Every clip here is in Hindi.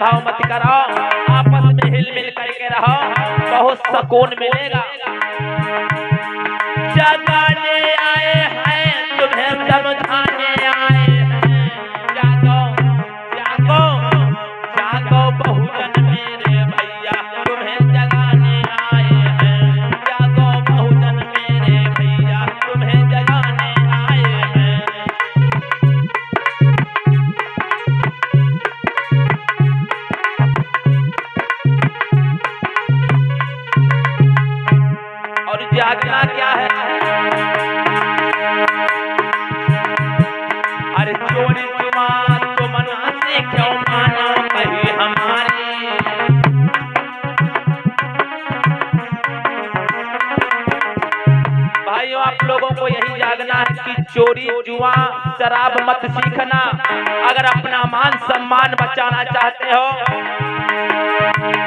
भेदभाव मत करो, आपस में हिल मिल करके रहो, बहुत सुकून मिलेगा। जगाने आए हैं तुम्हें समझाने आए हैं, जागो जागो जागो बहुजन मेरे भैया तुम्हें जगाने आए हैं, जागो बहुजन मेरे भैया तुम्हें जगाने आए हैं। और जागना क्या है? अरे चोरी जुआ तो मना से क्यों मानो कहीं हमारी, भाइयों आप लोगों को यही जागना है कि चोरी जुआ शराब मत सीखना। अगर अपना मान सम्मान बचाना चाहते हो,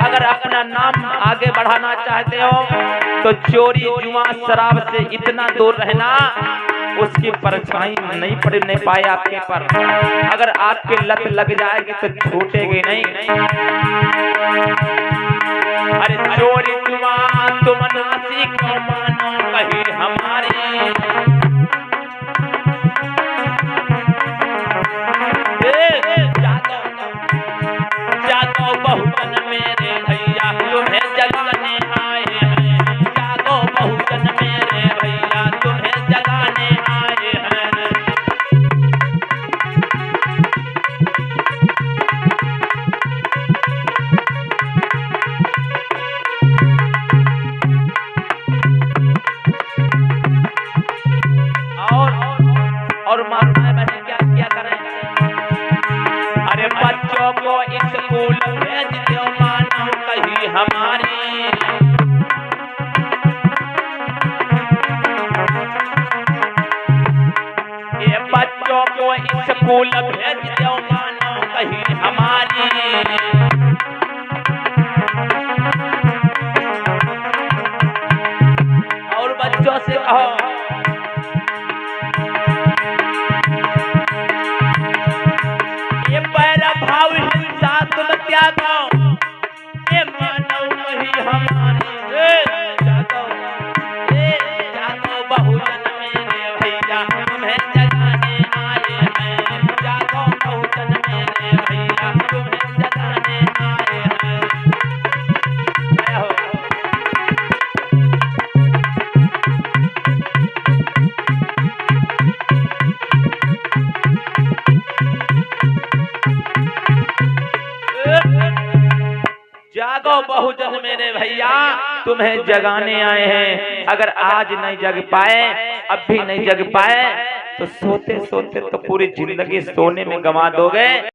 अगर अपना नाम आगे बढ़ाना चाहते हो, तो चोरी जुआ शराब से इतना दूर रहना, उसकी परछाई नहीं पड़ने पाए आपके पर। अगर आपके लत लग जाएगी तो छूटेगी नहीं। अरे चोरी जुआ तुम नासी क्यों मानो कहीं हमारी, जागो जागो बहुजन मेरे भैया तुम्हें जगाने आए हैं, जागो बहुजन मेरे भैया तुम्हें जगाने आए हैं। और माताएं बहनें क्या क्या करें? अरे बच्चों को स्कूल भेज दो मानो कहीं हमारी, ये बच्चों को स्कूल भेज दो मानो कहीं हमारी। और बच्चों से कहो ये पहला भाव हिंसा तुम त्यागो, ये मानव कहीं हमारी, जागो जागो बहुजन मेरे भैया तुम्हें जगाने आए हैं, जागो बहुजन मेरे भैया तुम्हें जगाने आए हैं। जागो बहुजन मेरे भैया तुम्हें जगाने आए हैं। अगर आज नहीं जग पाए, अब भी नहीं जग पाए, तो सोते सोते तो पूरी जिंदगी सोने में गंवा दोगे।